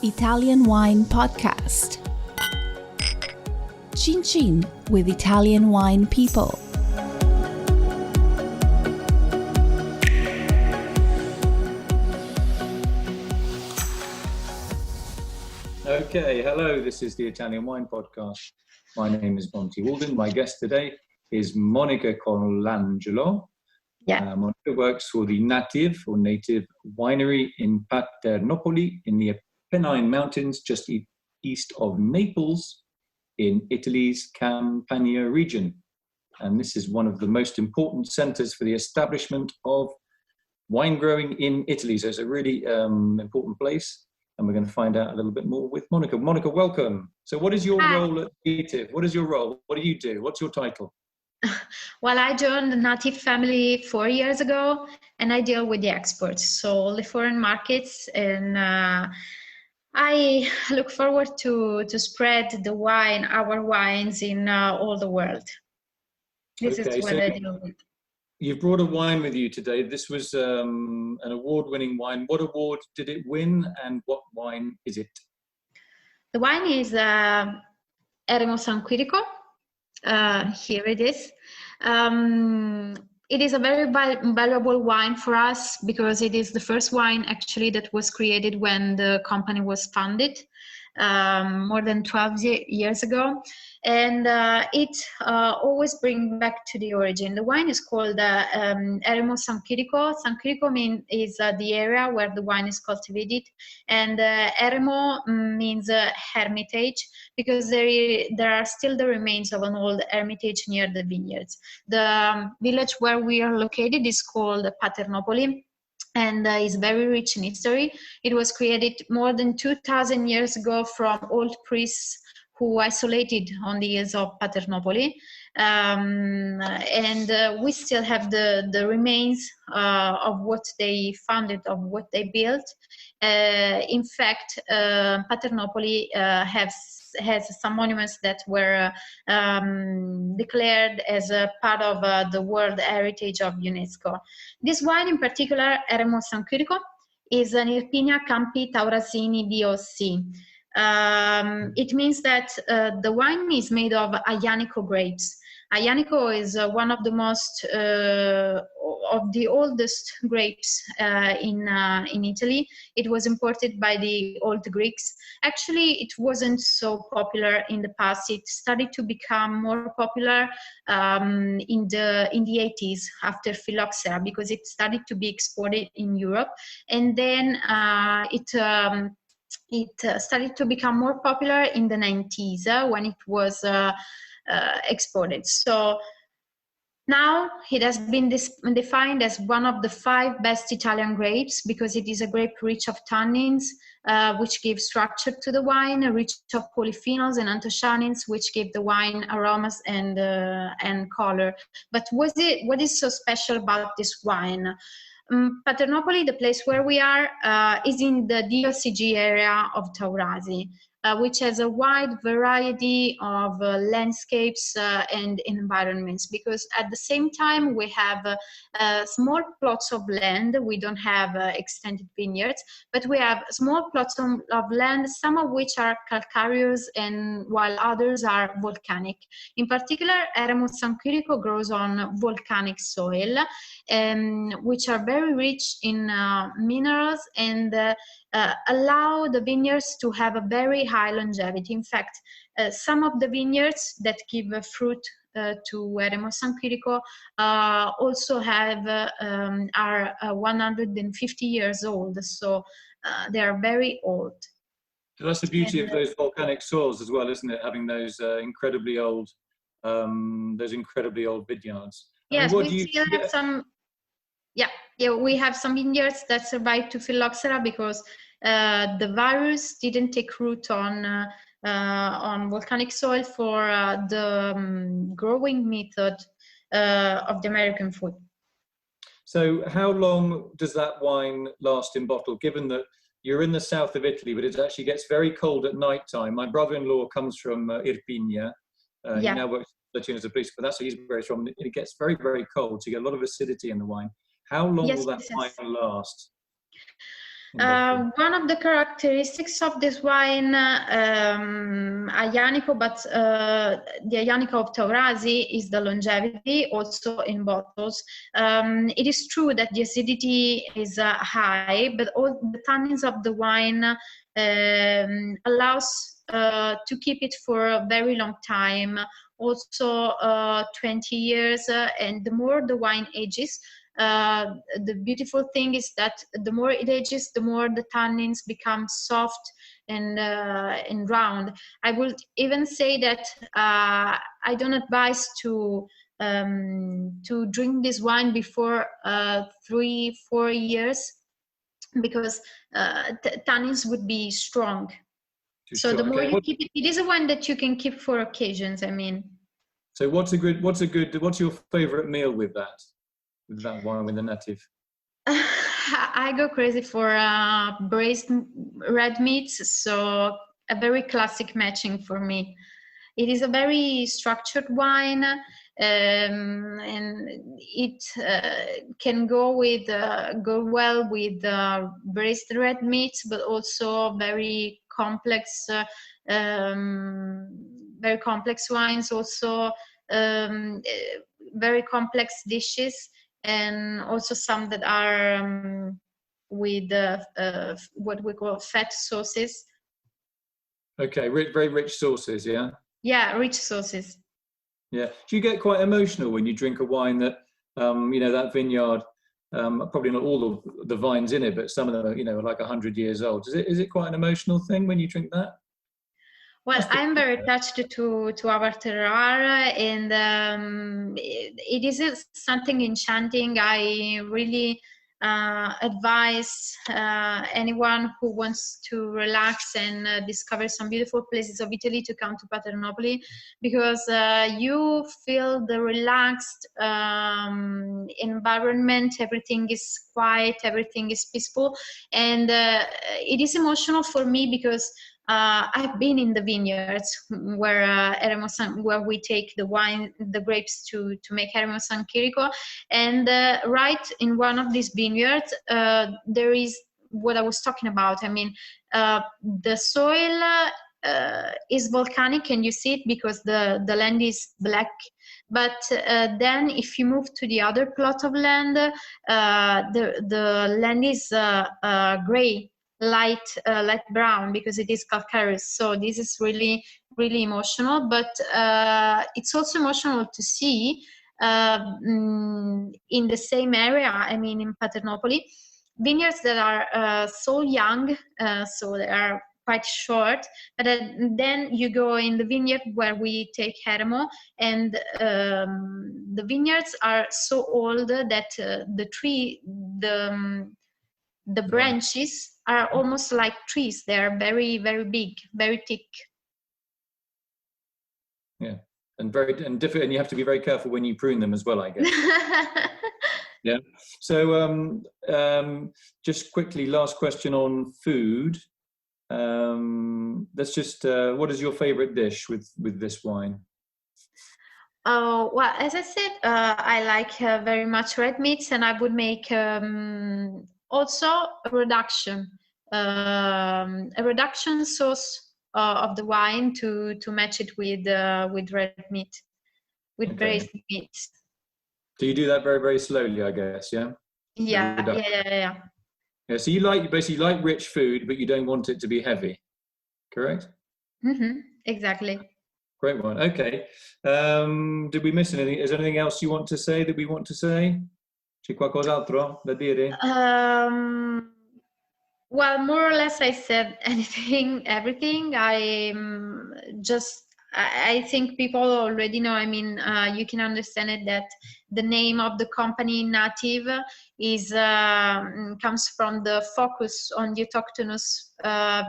Italian Wine Podcast. Chin Chin with Italian wine people. Okay, hello, this is the Italian Wine Podcast. My name is Monty Waldin. My guest today is Monica Colangelo. Monica works for the Nativ, or Native Winery in Paternopoli in the Apennine Mountains, just east of Naples in Italy's Campania region. And this is one of the most important centres for the establishment of wine growing in Italy. So it's a really important place. And we're going to find out a little bit more with Monica. Monica, welcome. So what is your role at Nativ? What is your role? What do you do? What's your title? Well, I joined the Nativ family 4 years ago, and I deal with the exports, so all the foreign markets, and I look forward to spread the wine, our wines, in all the world. This is what I deal with. You've brought a wine with you today. This was an award-winning wine. What award did it win, and what wine is it? The wine is Eremo San Quirico. Here it is. It is a very valuable wine for us because it is the first wine actually that was created when the company was founded more than 12 years ago. And it always brings back to the origin. The wine is called Eremo San Quirico. San Quirico is the area where the wine is cultivated, and Eremo means hermitage, because there are still the remains of an old hermitage near the vineyards. The village where we are located is called Paternopoli, and is very rich in history. It was created more than 2,000 years ago from old priests who isolated on the hills of Paternopoli. And we still have the remains of what they founded, of what they built. In fact, Paternopoli has some monuments that were declared as a part of the World Heritage of UNESCO. This wine in particular, Eremo San Quirico, is an Irpinia Campi Taurasini DOC. It means that the wine is made of Aglianico grapes. Aglianico is one of the most of the oldest grapes in Italy. It was imported by the old Greeks. Actually, it wasn't so popular in the past. It started to become more popular in the 80s after phylloxera, because it started to be exported in Europe, and then it started to become more popular in the 90s when it was exported. So now it has been defined as one of the 5 best Italian grapes, because it is a grape rich of tannins, which give structure to the wine, rich of polyphenols and anthocyanins, which give the wine aromas and color. But what is so special about this wine? Paternopoli, the place where we are, is in the DOCG area of Taurasi, which has a wide variety of landscapes and environments, because at the same time we have small plots of land. We don't have extended vineyards, but we have small plots of land, some of which are calcareous, and while others are volcanic. In particular, Eremo San Quirico grows on volcanic soil, which are very rich in minerals and allow the vineyards to have a very high longevity. In fact, some of the vineyards that give fruit to Eremo San Quirico also are 150 years old, so they are very old. So that's the beauty of those volcanic soils as well, isn't it? Having those incredibly old vineyards. Yes, we still have some. Yeah, we have some vineyards that survived to phylloxera because the virus didn't take root on volcanic soil for the growing method of the American food. So how long does that wine last in bottle, given that you're in the south of Italy, but it actually gets very cold at night time? My brother-in-law comes from Irpinia. He now works as a police, but that's where he's from. It gets very, very cold, so you get a lot of acidity in the wine. How long will that wine last? One of the characteristics of this wine, Aglianico, but the Aglianico of Taurasi is the longevity, also in bottles. It is true that the acidity is high, but all the tannins of the wine allows to keep it for a very long time, also 20 years, and the more the wine ages, the beautiful thing is that the more it ages, the more the tannins become soft and round. I would even say that I don't advise to drink this wine before 3-4 years, because tannins would be strong. So the more you keep it, it is a wine that you can keep for occasions. I mean. So what's your favorite meal with that wine, with the Nativ? I go crazy for braised red meats, so a very classic matching for me. It is a very structured wine, and it can go well with braised red meats, but also very complex wines, also very complex dishes, and also some that are with what we call fat sauces. Okay, very rich sauces, yeah? Yeah, rich sauces. Yeah. Do you get quite emotional when you drink a wine that, that vineyard, probably not all of the vines in it, but some of them are, like 100 years old. Is it quite an emotional thing when you drink that? Well, I'm very attached to our terroir, and it is something enchanting. I really advise anyone who wants to relax and discover some beautiful places of Italy to come to Paternopoli, because you feel the relaxed environment. Everything is quiet, everything is peaceful, and it is emotional for me because I've been in the vineyards where Eremo where we take the grapes to make Eremo San Quirico, and right in one of these vineyards there is what I was talking about. I mean, the soil is volcanic, and you see it because the land is black. But then if you move to the other plot of land, the land is gray, light brown, because it is calcareous. So this is really emotional, but it's also emotional to see in the same area, I mean in Paternopoli, vineyards that are so young, so they are quite short, but then you go in the vineyard where we take Eremo, and the vineyards are so old that the branches are almost like trees. They are very big, very thick. Yeah, and different, and you have to be very careful when you prune them as well, I guess. Yeah. So just quickly, last question on food. Let's just what is your favorite dish with this wine? Oh, well, as I said, I like very much red meats, and I would make also a reduction sauce of the wine to match it with red meat, with braised meats. So you do that very slowly, I guess, yeah? Yeah. Yeah, so you basically like rich food, but you don't want it to be heavy, correct? Mm-hmm, exactly. Great one. Okay. Did we miss anything? Is there anything else you want to say that we want to say? C'è qualcos'altro da dire? Well, more or less I said everything. I think people already know. I mean, you can understand it that the name of the company Nativ comes from the focus on the autochthonous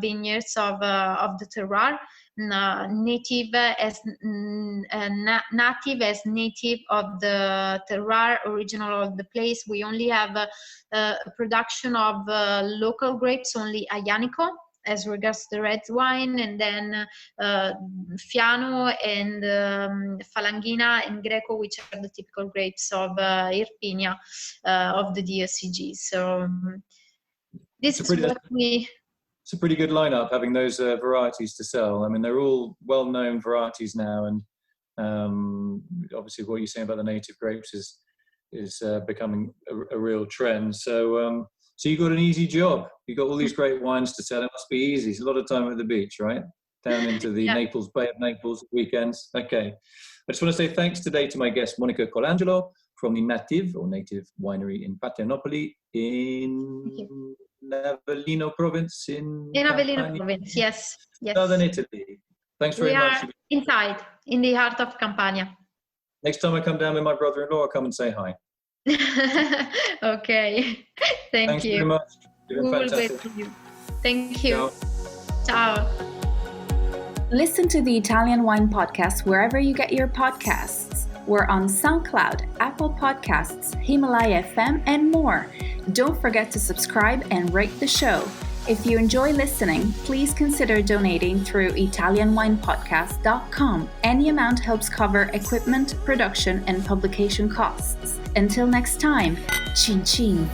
vineyards of the terroir. Native as native of the terroir, original of the place. We only have a production of local grapes, only Aglianico as regards the red wine, and then Fiano and Falanghina and Greco, which are the typical grapes of Irpinia, of the DOCG. So this is what we... It's a pretty good lineup, having those varieties to sell. I mean, they're all well-known varieties now, and obviously what you're saying about the native grapes is becoming a real trend. So so you got an easy job. You got all these great wines to sell. It must be easy. It's a lot of time at the beach, right? Down into the Naples, Bay of Naples weekends. Okay. I just want to say thanks today to my guest, Monica Colangelo, from the Nativ, or Native Winery in Paternople in Avellino province in Avellino Campania. province, yes. Southern Italy. Thanks very much. We are inside, in the heart of Campania. Next time I come down with my brother-in-law, I'll come and say hi. Okay. Thanks very much. We will wait for you. Thank you. Ciao. Listen to the Italian Wine Podcast wherever you get your podcasts. We're on SoundCloud, Apple Podcasts, Himalaya FM, and more. Don't forget to subscribe and rate the show. If you enjoy listening, please consider donating through ItalianWinePodcast.com. Any amount helps cover equipment, production, and publication costs. Until next time, cin cin.